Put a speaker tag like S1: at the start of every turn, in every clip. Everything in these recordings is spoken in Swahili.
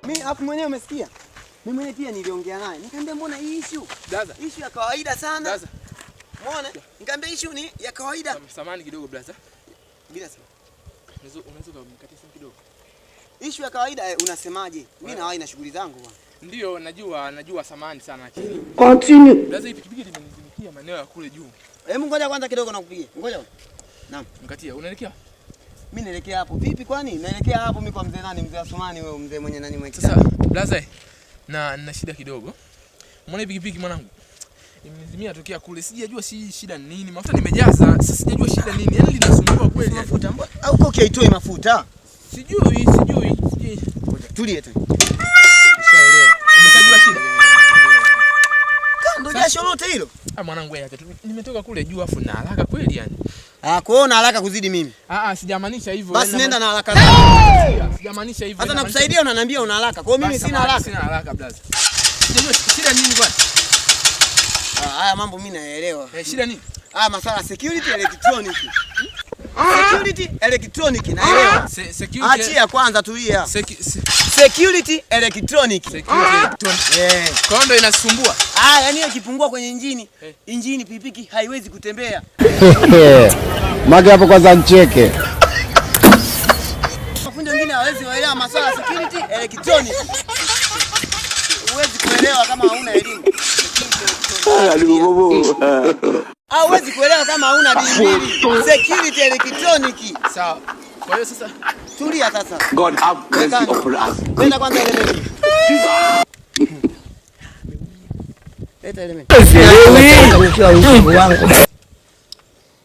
S1: Mimi hapo mwenyewe umesikia? Mimi mwenyewe pia niliongea naye. Nikamwambia mbona hii issue?
S2: Blaza.
S1: Issue ya kawaida sana.
S2: Blaza.
S1: Umeona? Nikamwambia issue ni ya kawaida.
S2: Samahani kidogo blaza.
S1: Bila sababu.
S2: Unaweza kumkatia simu kidogo.
S1: Issue ya kawaida unasemaje? Mimi na wahi na shughuli zangu bwana.
S2: Ndio najua samahani sana lakini.
S3: Continue.
S2: Blaza hii pikipiki limenizimikia maeneo ya kule juu.
S1: Hebu ngoja kwanza kidogo nakupigia. Ngoja. Naam.
S2: Mkatia, unaelekea?
S1: Mimi naelekea hapo. Vipi kwani? Naelekea hapo mimi kwa mzee nani? Mzee Asumani wewe mzee mwenye nani mwenye
S2: kitanda. Sasa blaza nina shida kidogo. Mbona hii pikipiki mwanangu? Imenizimia tokea kule. Sijajua shida ni nini. Mafuta nimejaza. Sasa sijajua shida nini. Yaani linasumbua kweli.
S1: Mafuta au uko kiaitoi mafuta?
S2: Sijui.
S1: Tulie tu. Nishaelewa.
S2: Umeshajua shida?
S1: Ndio jasho lote hilo.
S2: Mwanangu acha tu. Nimetoka kule juu afu na haraka kweli yani.
S1: Kwa hiyo na haraka kuzidi mimi.
S2: Sijamaanisha hivyo.
S1: Basi nenda na haraka zako.
S2: Sijamaanisha hivyo.
S1: Hata nakusaidia unaniambia una haraka. Kwa hiyo mimi sina haraka.
S2: Sina haraka blaza. Sijajua shida nini bwana?
S1: Haya mambo mimi naelewa.
S2: Shida nini?
S1: Masuala security electronic. Security electronic naelewa. Achia kwanza tulia. Security electronic.
S2: Kondo inasumbua.
S1: Yani ikipungua kwenye injini pikipiki haiwezi kutembea.
S3: Mage hapo kwanza nicheke.
S1: Mafundi wengine hawezi kuelewa masuala security electronic. Huwezi kuelewa kama hauna elimu. Huwezi kuelewa kama hauna bidii. Security electronic.
S2: Sawa. Kwa hiyo sasa
S1: tulia sasa.
S3: God have mercy upon us.
S1: Nenda kwanza element. Leta element.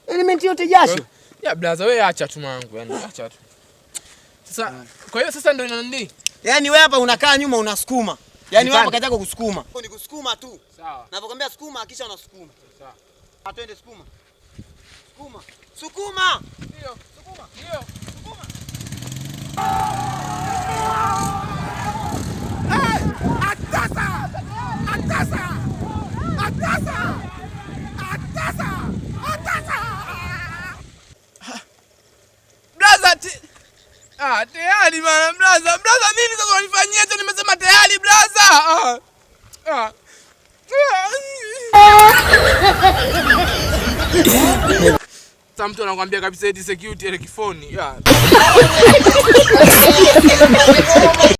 S1: Element yote jasho.
S2: Ya blaza wewe acha tu mwanangu yani acha tu. Sasa kwa hiyo sasa ndio nini?
S1: Yaani wewe hapa unakaa nyuma unasukuma. Yaani wewe hapa kazi yako kusukuma. Ni kusukuma tu.
S2: Sawa.
S1: Ninapokuambia sukuma kisha unasukuma. Sawa. Twende sukuma. Sukuma. Sukuma.
S2: Ndio, sukuma. Ndio, sukuma.
S4: Atasa!
S2: Blaza tayari bana blaza. Blaza nini sasa unanifanyia hicho? Nimesema tayari blaza. Sasa mtu anakuambia kabisa eti security ile kifoni.